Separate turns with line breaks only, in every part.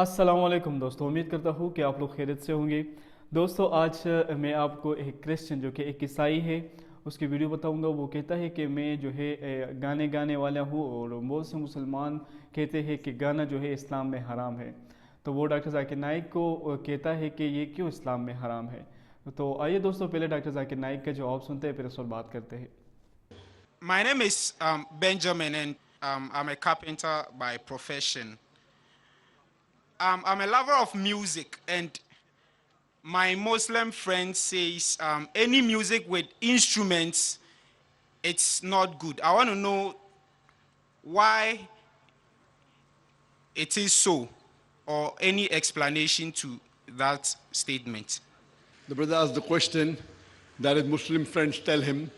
अस्सलामुअलैकुम दोस्तों, उम्मीद करता हूँ कि आप लोग खैरियत से होंगे। दोस्तों, आज मैं आपको एक क्रिश्चियन जो कि एक ईसाई है उसकी वीडियो बताऊंगा। वो कहता है कि मैं जो है गाने गाने वाला हूँ और बहुत से मुसलमान कहते हैं कि गाना जो है इस्लाम में हराम है। तो वो डॉक्टर जाकिर नाइक को कहता है कि ये क्यों इस्लाम में हराम है। तो आइए दोस्तों, पहले डॉक्टर जाकिर नाइक का जवाब सुनते हैं, फिर इस पर बात करते हैं।
My name is Benjamin, and I'm a carpenter by profession. I'm a lover of music, and my Muslim friend says any music with instruments, it's not good. I want to know why it is so, or any explanation to that statement.
The brother asked the question that his Muslim friends tell him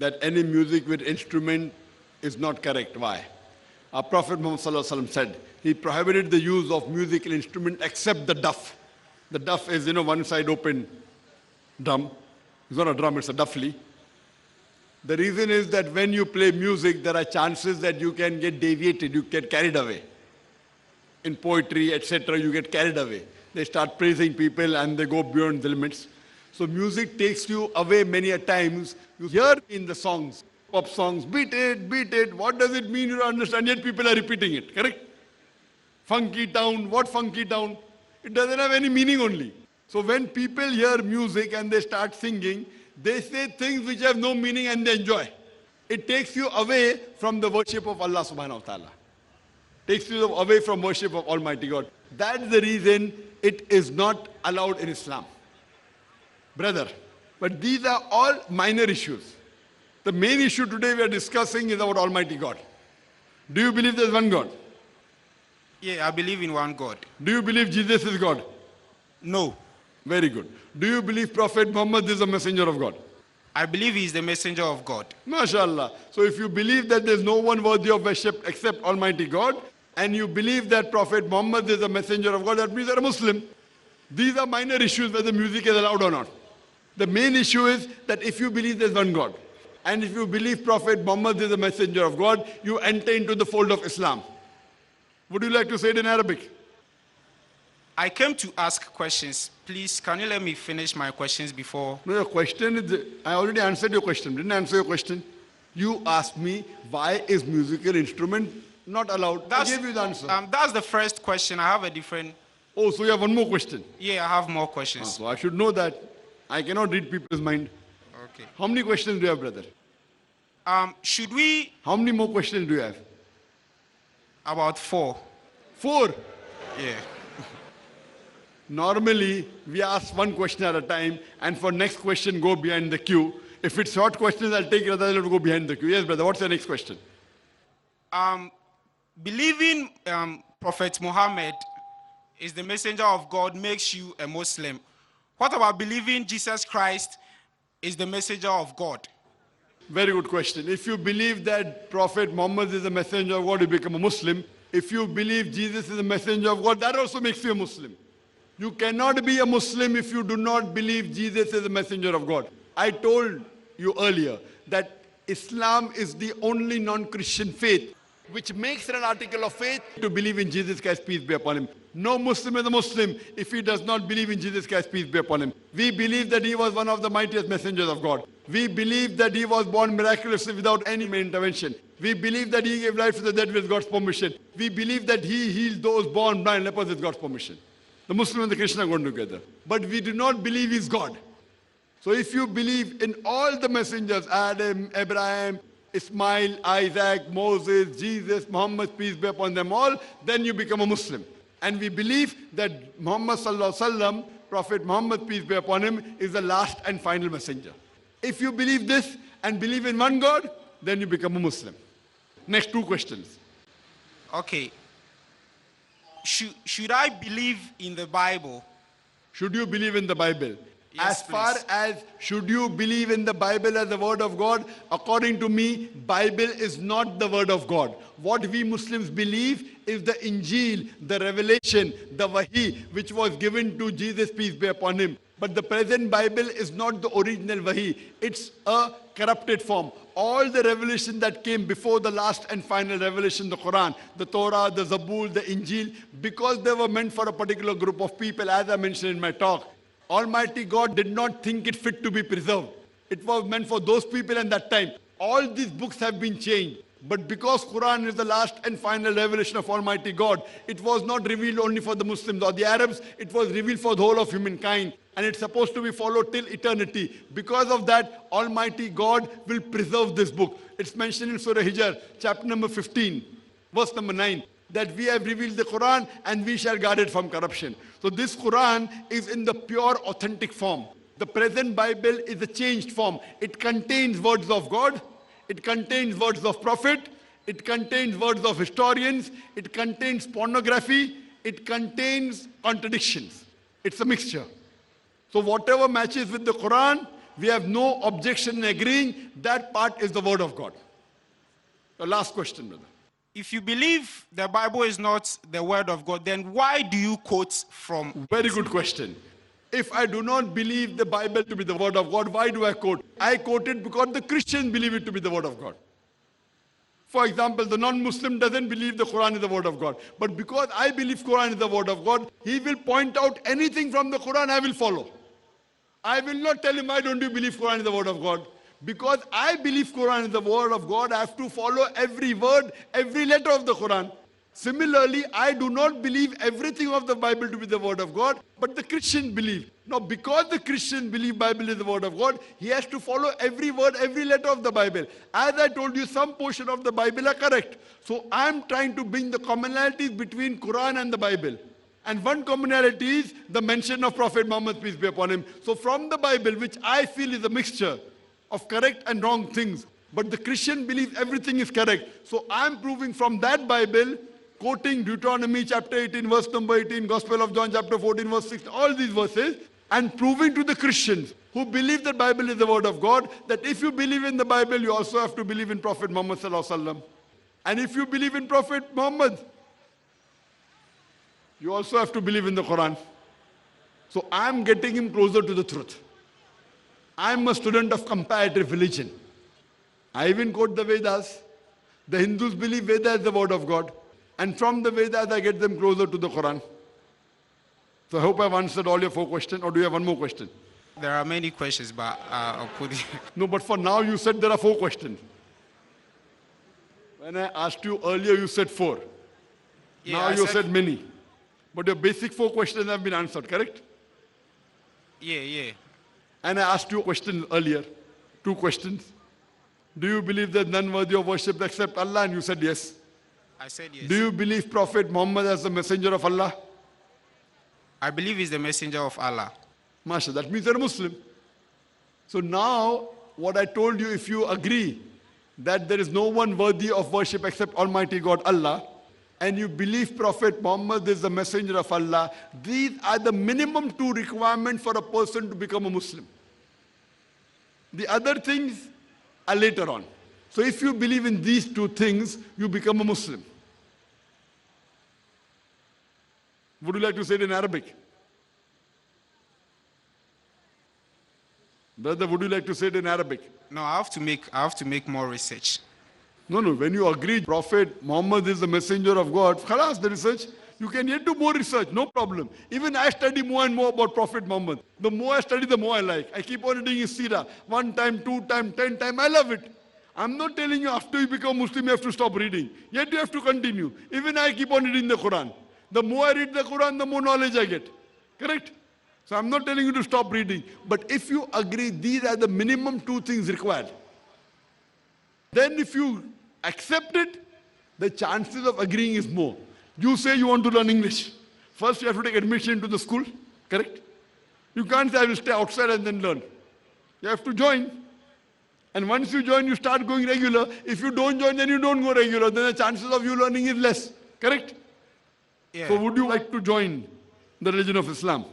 that any music with instrument is not correct. Why? Our Prophet Muhammad ﷺ said he prohibited the use of musical instrument except the duff. The duff is, one side open drum. It's not a drum, it's a duffly. The reason is that when you play music, there are chances that you can get deviated, you get carried away. In poetry, etc., you get carried away. They start praising people and they go beyond the limits. So music takes you away many a times. You hear in the songs, pop songs, beat it, beat it. What does it mean? You don't understand, yet people are repeating it, correct? Funky town, what funky town? It doesn't have any meaning only. So when people hear music and they start singing, they say things which have no meaning and they enjoy. It takes you away from the worship of Allah subhanahu wa ta'ala. Takes you away from worship of Almighty God. That's the reason it is not allowed in Islam. Brother, but these are all minor issues. The main issue today we are discussing is about Almighty God. Do you believe there's one God?
Yeah, I believe in one God.
Do you believe Jesus is God?
No,
Very good. Do you believe Prophet Muhammad is a messenger of God?
I believe he is the messenger of God.
MashaAllah. So if you believe that there's no one worthy of worship except Almighty God, and you believe that Prophet Muhammad is a messenger of God, that means you're a Muslim. These are minor issues whether music is allowed or not. The main issue is that if you believe there's one God, and if you believe Prophet Muhammad is a messenger of God, you enter into the fold of Islam. Would you like to say it in Arabic?
I came to ask questions. Please, can you let me finish my questions before?
No, your question is, I already answered your question. Didn't I answer your question? You asked me, why is musical instrument not allowed? I gave you the answer.
That's the first question. I have a different.
Oh, so you have one more question.
Yeah, I have more questions.
So I should know that. I cannot read people's mind.
Okay.
How many questions do you have, brother?
Should we
How many more questions do you have?
about 4?
4.
Yeah.
Normally, we ask one question at a time, and for next question, go behind the queue. If it's short questions, I'll take it, otherwise I'll go behind the queue. Yes, brother, what's your next question?
Believing Prophet Muhammad is the messenger of God makes you a Muslim. What about believing Jesus Christ is the messenger of God?
Very good question. If you believe that Prophet Muhammad is a messenger of God, you become a Muslim. If you believe Jesus is a messenger of God, that also makes you a Muslim. You cannot be a Muslim if you do not believe Jesus is a messenger of God. I told you earlier that Islam is the only non-Christian faith which makes it an article of faith to believe in Jesus Christ, peace be upon him. No Muslim is a Muslim if he does not believe in Jesus Christ, peace be upon him. We believe that he was one of the mightiest messengers of God. We believe that he was born miraculously without any intervention. We believe that he gave life to the dead with God's permission. We believe that he healed those born blind lepers with God's permission. The Muslim and the Christian are going together. But we do not believe he's God. So if you believe in all the messengers, Adam, Abraham, Ismail, Isaac, Moses, Jesus, Muhammad, peace be upon them all, then you become a Muslim. And we believe that Muhammad sallallahu alaihi wasallam, Prophet Muhammad, peace be upon him, is the last and final messenger. If you believe this and believe in one God, then you become a Muslim. Next 2 questions.
Okay. Should I believe in the Bible?
Should you believe in the Bible?
Yes,
As far
please.
as should you believe in the Bible as the word of God, according to me, Bible is not the word of God. What we Muslims believe is the Injil, the revelation, the Wahi, which was given to Jesus, peace be upon him. But the present Bible is not the original Wahi. It's a corrupted form. All the revelation that came before the last and final revelation, the Quran, the Torah, the Zabur, the Injil, because they were meant for a particular group of people, as I mentioned in my talk, Almighty God did not think it fit to be preserved. It was meant for those people in that time. All these books have been changed. But because Quran is the last and final revelation of Almighty God, it was not revealed only for the Muslims or the Arabs, it was revealed for the whole of humankind. And it's supposed to be followed till eternity. Because of that, Almighty God will preserve this book. It's mentioned in Surah Hijr, chapter number 15, verse number 9, that we have revealed the Quran and we shall guard it from corruption. So this Quran is in the pure, authentic form. The present Bible is a changed form. It contains words of God, it contains words of prophet, it contains words of historians, it contains pornography, it contains contradictions. It's a mixture. So whatever matches with the Quran, we have no objection in agreeing that part is the word of God. The last question, brother.
If you believe the Bible is not the word of God, then why do you quote from?
Very good question. If I do not believe the Bible to be the word of God, why do I quote? I quote it because the Christians believe it to be the word of God. For example, the non-Muslim doesn't believe the Quran is the word of God. But because I believe Quran is the word of God, he will point out anything from the Quran I will follow. I will not tell him, why don't you believe Quran is the word of God? Because I believe Quran is the word of God, I have to follow every word, every letter of the Quran. Similarly, I do not believe everything of the Bible to be the word of God, but the Christians believe. Now, because the Christians believe Bible is the word of God, he has to follow every word, every letter of the Bible. As I told you, some portion of the Bible are correct. So I am trying to bring the commonalities between Quran and the Bible. And one commonality is the mention of Prophet Muhammad, peace be upon him. So from the Bible, which I feel is a mixture of correct and wrong things, but the Christian believes everything is correct. So I am proving from that Bible, quoting Deuteronomy chapter 18, verse number 18, Gospel of John chapter 14, verse 6, all these verses, and proving to the Christians who believe that Bible is the word of God, that if you believe in the Bible, you also have to believe in Prophet Muhammad sallallahu alaihi wasallam. And if you believe in Prophet Muhammad, you also have to believe in the Quran. So I am getting him closer to the truth. I am a student of comparative religion. I even quote the Vedas. The Hindus believe Veda is the word of God. And from the Vedas, I get them closer to the Quran. So I hope I've answered all your 4 questions. Or do you have one more question?
There are many questions, but I'll put it.
No, but for now, you said there are 4 questions. When I asked you earlier, you said 4.
Yeah,
now you said many. But your basic 4 questions have been answered, correct?
Yeah.
And I asked you a question earlier, 2 questions. Do you believe there's none worthy of worship except Allah? And you said yes.
I said yes.
Do you believe Prophet Muhammad as the messenger of Allah?
I believe he's the messenger of Allah.
Masha, that means you're a Muslim. So now, what I told you, if you agree that there is no one worthy of worship except Almighty God, Allah, and you believe Prophet Muhammad is the messenger of Allah, these are the minimum 2 requirements for a person to become a Muslim. The other things are later on. So if you believe in these 2 things, you become a Muslim. Would you like to say it in Arabic? Brother, would you like to say it in Arabic?
No, I have to make more research.
No, when you agree Prophet Muhammad is the messenger of God, khalas, the research, you can yet do more research, no problem. Even I study more and more about Prophet Muhammad. The more I study, the more I like. I keep on reading his seerah. 1 time, 2 time, 10 time, I love it. I'm not telling you after you become Muslim, you have to stop reading. Yet you have to continue. Even I keep on reading the Quran. The more I read the Quran, the more knowledge I get. Correct? So I'm not telling you to stop reading. But if you agree these are the minimum 2 things required, then if you accept it, the chances of agreeing is more. You say you want to learn English. First you have to take admission to the school. Correct? You can't say I will stay outside and then learn. You have to join. And once you join, you start going regular. If you don't join, then you don't go regular. Then the chances of you learning is less. Correct?
Yeah.
So would you like to join the religion of Islam?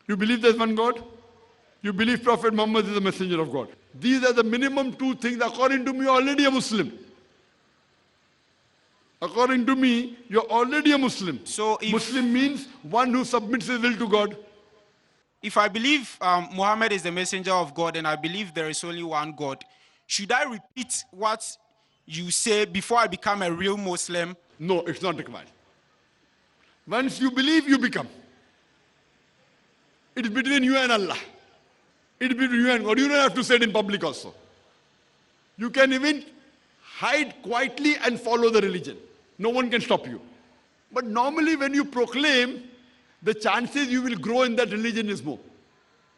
You believe there's one God? You believe Prophet Muhammad is the messenger of God. These are the minimum 2 things. According to me, you're already a Muslim. According to me, you're already a Muslim.
So if,
Muslim means one who submits his will to God.
if I believe Muhammad is the messenger of God and I believe there is only one God, should I repeat what you say before I become a real Muslim?
No, it's not required. Once you believe, you become. It is between you and Allah. It is between you and God. You don't have to say it in public also. You can even hide quietly and follow the religion. No one can stop you. But normally when you proclaim, the chances you will grow in that religion is more.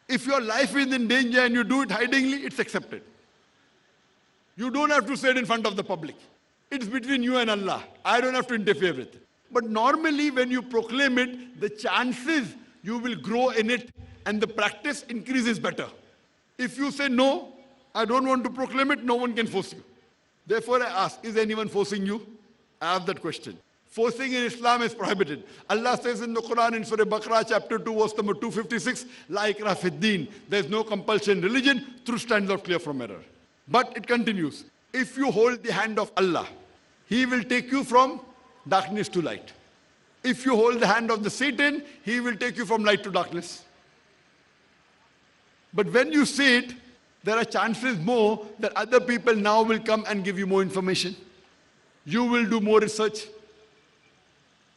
If your life is in danger and you do it hidingly, it's accepted. You don't have to say it in front of the public. It's between you and Allah. I don't have to interfere with it. But normally when you proclaim it, the chances you will grow in it and the practice increases better. If you say no, I don't want to proclaim it, no one can force you. Therefore I ask, is anyone forcing you? I ask that question. Forcing in Islam is prohibited. Allah says in the Quran in Surah Baqarah chapter 2 verse number 256, La ikrah fid din. There is no compulsion in religion. Truth stands out clear from error. But it continues. If you hold the hand of Allah, He will take you from darkness to light. If you hold the hand of the Satan, he will take you from light to darkness. But when you say it, there are chances more that other people now will come and give you more information. You will do more research.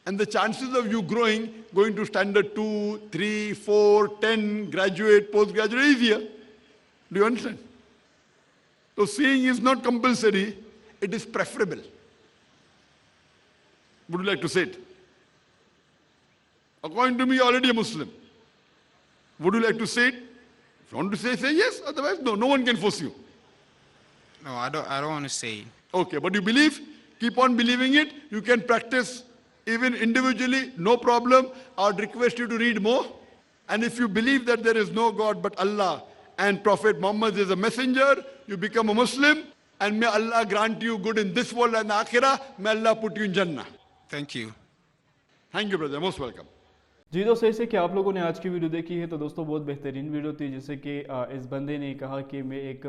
And the chances of you going to standard 2, 3, 4, 10, graduate, postgraduate, easier. Do you understand? So seeing is not compulsory, it is preferable. Would you like to say it? According to me, you're already a Muslim. Would you like to say it? If you want to say yes. Otherwise, no one can force you.
No, I don't want to say it.
Okay, but you believe, keep on believing it. You can practice even individually, no problem. I would request you to read more. And if you believe that there is no God but Allah and Prophet Muhammad is a messenger, you become a Muslim. And may Allah grant you good in this world and akhirah. May Allah put you in Jannah.
Thank you.
Thank you, brother. Most welcome.
जी दोस्तों, जैसे कि आप लोगों ने आज की video देखी है तो दोस्तों बहुत बेहतरीन वीडियो थी। जैसे कि इस बंदे ने कहा कि मैं एक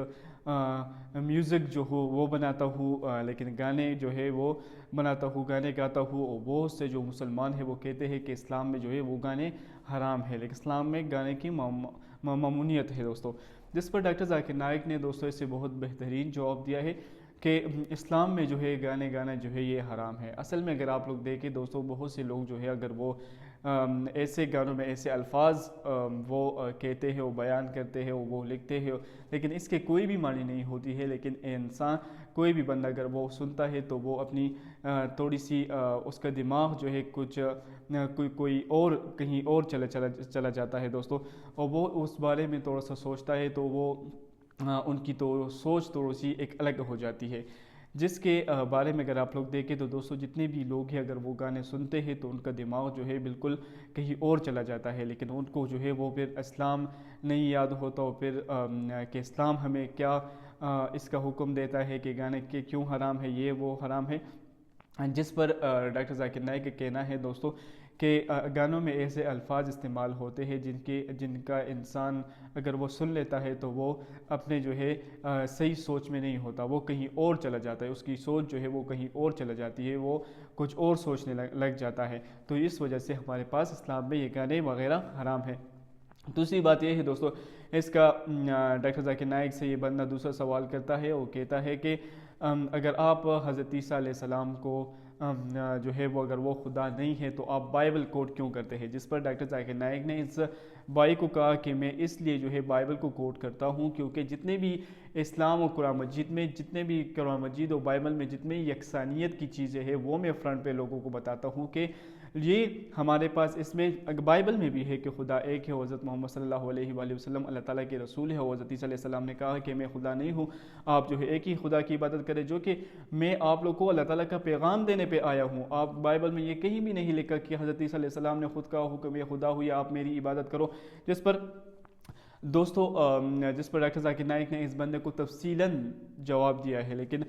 म्यूज़िक जो हो वो बनाता हूँ, लेकिन गाने जो है वो बनाता हूँ, गाने गाता हूँ। और बहुत से जो मुसलमान हैं वो कहते हैं कि इस्लाम में जो है वो गाने हराम है, लेकिन इस्लाम में गाने की ममनूइयत है दोस्तों। जिस पर डॉक्टर जाकिर नाइक ने दोस्तों इसे बहुत बेहतरीन जवाब दिया है कि इस्लाम में जो है गाने गाना जो है ये हराम है। असल में अगर आप लोग देखें दोस्तों, बहुत से लोग जो है अगर वो ऐसे गानों में ऐसे अल्फाज वो कहते हैं, वो बयान करते हैं, वो लिखते हैं, लेकिन इसके कोई भी मानी नहीं होती है। लेकिन इंसान कोई भी बंदा अगर वो सुनता है तो वो अपनी थोड़ी सी उसका दिमाग जो है कुछ कोई और कहीं और चला जाता है दोस्तों, और वो उस बारे में थोड़ा सा सोचता है तो वो उनकी तो सोच थोड़ी सी एक अलग हो जाती है। जिसके बारे में अगर आप लोग देखें तो दोस्तों जितने भी लोग हैं अगर वो गाने सुनते हैं तो उनका दिमाग जो है बिल्कुल कहीं और चला जाता है, लेकिन उनको जो है वो फिर इस्लाम नहीं याद होता, और फिर कि इस्लाम हमें क्या इसका हुक्म देता है कि गाने के क्यों हराम है, ये वो हराम है। जिस पर डॉक्टर जाकिर नाइक का कहना है दोस्तों कि गानों में ऐसे अल्फाज इस्तेमाल होते हैं जिनका इंसान अगर वो सुन लेता है तो वो अपने जो है सही सोच में नहीं होता, वो कहीं और चला जाता है, उसकी सोच जो है वो कहीं और चला जाती है, वो कुछ और सोचने लग जाता है। तो इस वजह से हमारे पास इस्लाम में ये गाने वगैरह हराम है। दूसरी बात ये है दोस्तों, इसका डॉक्टर जाकिर नाइक से ये बंदा दूसरा सवाल करता है, वो कहता है कि अगर आप हज़रत ईसा अलैहिस्सलाम को जो है वो अगर वो खुदा नहीं है तो आप बाइबल कोट क्यों करते हैं। जिस पर डॉक्टर जाकिर नाइक ने इस भाई को कहा कि मैं इसलिए जो है बाइबल को कोट करता हूँ क्योंकि जितने भी इस्लाम और कुरान मजीद में जितने भी कुरान मजीद और बाइबल में जितने यकसानियत की चीज़ें हैं वो मैं फ्रंट पे लोगों को बताता हूँ कि ये हमारे पास इसमें बाइबल में भी है कि खुदा एक है, हज़रत मोहम्मद सल्लल्लाहु अलैहि वसल्लम अल्लाह ताला के रसूल है, हज़रत ईसा अलैहिस्सलाम ने कहा कि मैं खुदा नहीं हूँ, आप जो है एक ही खुदा की इबादत करें, जो कि मैं आप लोग को अल्लाह ताला का पैगाम देने पे आया हूँ। आप बाइबल में ये कहीं भी नहीं लिखा कि हज़रत ईसा अलैहिस्सलाम ने खुद कहा हो कि मैं खुदा हूँ या आप मेरी इबादत करो। जिस पर दोस्तों डॉक्टर जाकिर नाइक ने इस बंदे को तफसीलन जवाब दिया है, लेकिन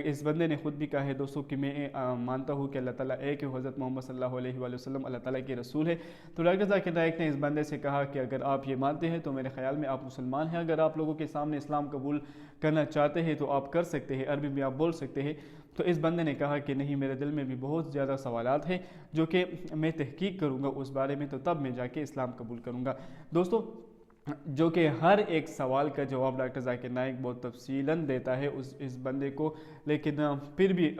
इस बंदे ने खुद भी कहा है दोस्तों कि मैं मानता हूँ कि अल्लाह ताला एक है, हज़रत मोहम्मद सल्लल्लाहु अलैहि वसल्लम अल्लाह ताला के रसूल है। तो डॉक्टर जाकिर नाइक ने इस बंदे से कहा कि अगर आप ये मानते हैं तो मेरे ख्याल में आप मुसलमान हैं, अगर आप लोगों के सामने इस्लाम कबूल करना चाहते हैं तो आप कर सकते हैं, अरबी में आप बोल सकते हैं। تو اس بندے نے کہا کہ نہیں، میرے دل میں بھی بہت زیادہ سوالات ہیں جو کہ میں تحقیق کروں گا اس بارے میں، تو تب میں جا کے اسلام قبول کروں گا۔ دوستو، جو کہ ہر ایک سوال کا جواب ڈاکٹر ذاکر نائک بہت تفصیلاً دیتا ہے اس بندے کو، لیکن پھر بھی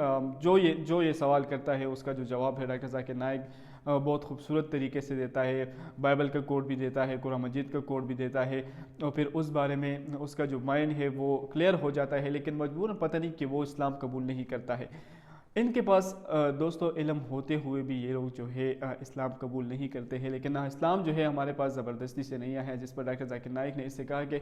جو یہ سوال کرتا ہے اس کا جو جواب ہے ڈاکٹر ذاکر نائک بہت خوبصورت طریقے سے دیتا ہے۔ بائبل کا کوڈ بھی دیتا ہے، قرآن مجید کا کوڈ بھی دیتا ہے، اور پھر اس بارے میں اس کا جو مائنڈ ہے وہ کلیئر ہو جاتا ہے، لیکن مجبوراً پتہ نہیں کہ وہ اسلام قبول نہیں کرتا ہے۔ ان کے پاس دوستو علم ہوتے ہوئے بھی یہ لوگ جو ہے اسلام قبول نہیں کرتے ہیں، لیکن اسلام جو ہے ہمارے پاس زبردستی سے نہیں آیا ہے، جس پر ڈاکٹر ذاکر نائک نے اس سے کہا کہ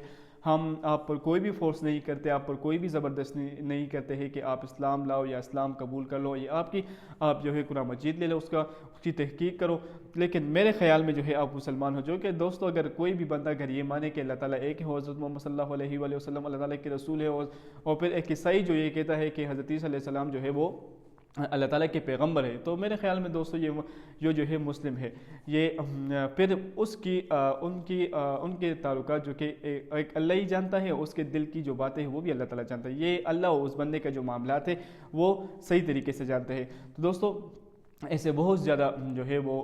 ہم آپ پر کوئی بھی فورس نہیں کرتے، آپ پر کوئی بھی زبردستی نہیں کرتے ہیں کہ آپ اسلام لاؤ یا اسلام قبول کر لو، یہ آپ جو ہے قرآن مجید لے لو، اس کی تحقیق کرو، لیکن میرے خیال میں جو ہے آپ مسلمان ہو۔ جو کہ دوستو اگر کوئی بھی بندہ اگر یہ مانے کہ اللہ تعالیٰ ایک ہے، حضرت محمد صلی اللہ علیہ وآلہ وسلم اللہ تعالیٰ کے رسول ہے، اور پھر ایک عیسائی جو یہ کہتا ہے کہ حضرت عیسیٰ علیہ السلام جو ہے وہ اللہ تعالیٰ کے پیغمبر ہے، تو میرے خیال میں دوستو یہ جو ہے مسلم ہے، یہ پھر ان کے تعلقات جو کہ ایک اللہ ہی جانتا ہے، اس کے دل کی جو باتیں ہیں وہ بھی اللہ تعالیٰ جانتا ہے، یہ اللہ اور اس بندے کا جو معاملات ہے وہ صحیح طریقے سے جانتے ہیں۔ تو دوستو، ایسے بہت زیادہ جو ہے وہ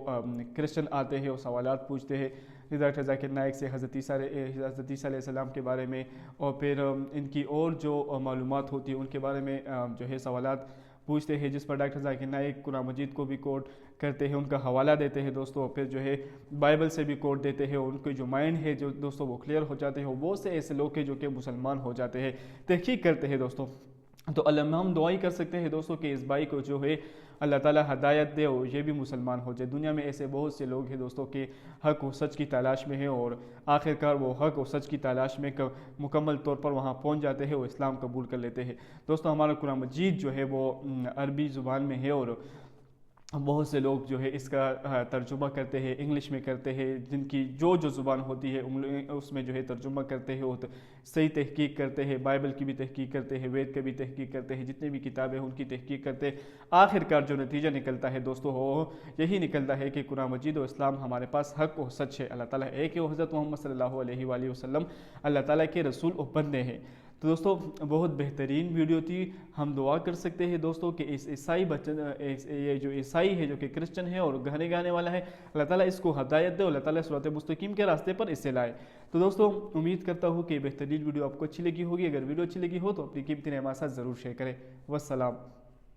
کرسچن آتے ہیں اور سوالات پوچھتے ہیں ڈاکٹر ذاکر نائک سے حضرت عیسیٰ علیہ السلام کے بارے میں، اور پھر ان کی اور جو معلومات ہوتی ہیں ان کے بارے میں جو ہے سوالات پوچھتے ہیں، جس پر ڈاکٹر ذاکر نائک قرآن مجید کو بھی کوٹ کرتے ہیں، ان کا حوالہ دیتے ہیں دوستو، اور پھر جو ہے بائبل سے بھی کوٹ دیتے ہیں، اور ان کے جو مائنڈ ہے جو دوستو وہ کلیئر ہو جاتے ہیں، بہت سے ایسے لوگ ہیں جو کہ مسلمان ہو جاتے ہیں، تحقیق کرتے ہیں دوستو۔ تو اللہ ہم دعائی کر سکتے ہیں دوستو کہ اس بھائی کو جو ہے اللہ تعالیٰ ہدایت دے اور یہ بھی مسلمان ہو جائے۔ دنیا میں ایسے بہت سے لوگ ہیں دوستو کہ حق و سچ کی تلاش میں ہیں، اور آخرکار وہ حق و سچ کی تلاش میں مکمل طور پر وہاں پہنچ جاتے ہیں اور اسلام قبول کر لیتے ہیں۔ دوستو، ہمارا قرآن مجید جو ہے وہ عربی زبان میں ہے، اور بہت سے لوگ جو ہے اس کا ترجمہ کرتے ہیں، انگلش میں کرتے ہیں، جن کی جو زبان ہوتی ہے اس میں جو ہے ترجمہ کرتے ہیں اور صحیح تحقیق کرتے ہیں، بائبل کی بھی تحقیق کرتے ہیں، وید کا بھی تحقیق کرتے ہیں، جتنے بھی کتابیں ہیں ان کی تحقیق کرتے ہیں۔ آخرکار جو نتیجہ نکلتا ہے دوستو وہ یہی نکلتا ہے کہ قرآن مجید و اسلام ہمارے پاس حق و سچ ہے، اللہ تعالیٰ ایک ہے، حضرت محمد صلی اللہ علیہ وآلہ وسلم اللہ تعالیٰ کے رسول و بندے ہیں۔ تو دوستو، بہت بہترین ویڈیو تھی۔ ہم دعا کر سکتے ہیں دوستو کہ اس عیسائی یہ جو عیسائی ہے جو کہ کرسچن ہے اور گانے والا ہے، اللہ تعالیٰ اس کو ہدایت دے اور اللہ تعالیٰ صراط مستقیم کے راستے پر اسے لائے۔ تو دوستو، امید کرتا ہوں کہ یہ بہترین ویڈیو آپ کو اچھی لگی ہوگی۔ اگر ویڈیو اچھی لگی ہو تو اپنی قیمتی رائے ہمارے ساتھ ضرور شیئر کریں۔ والسلام۔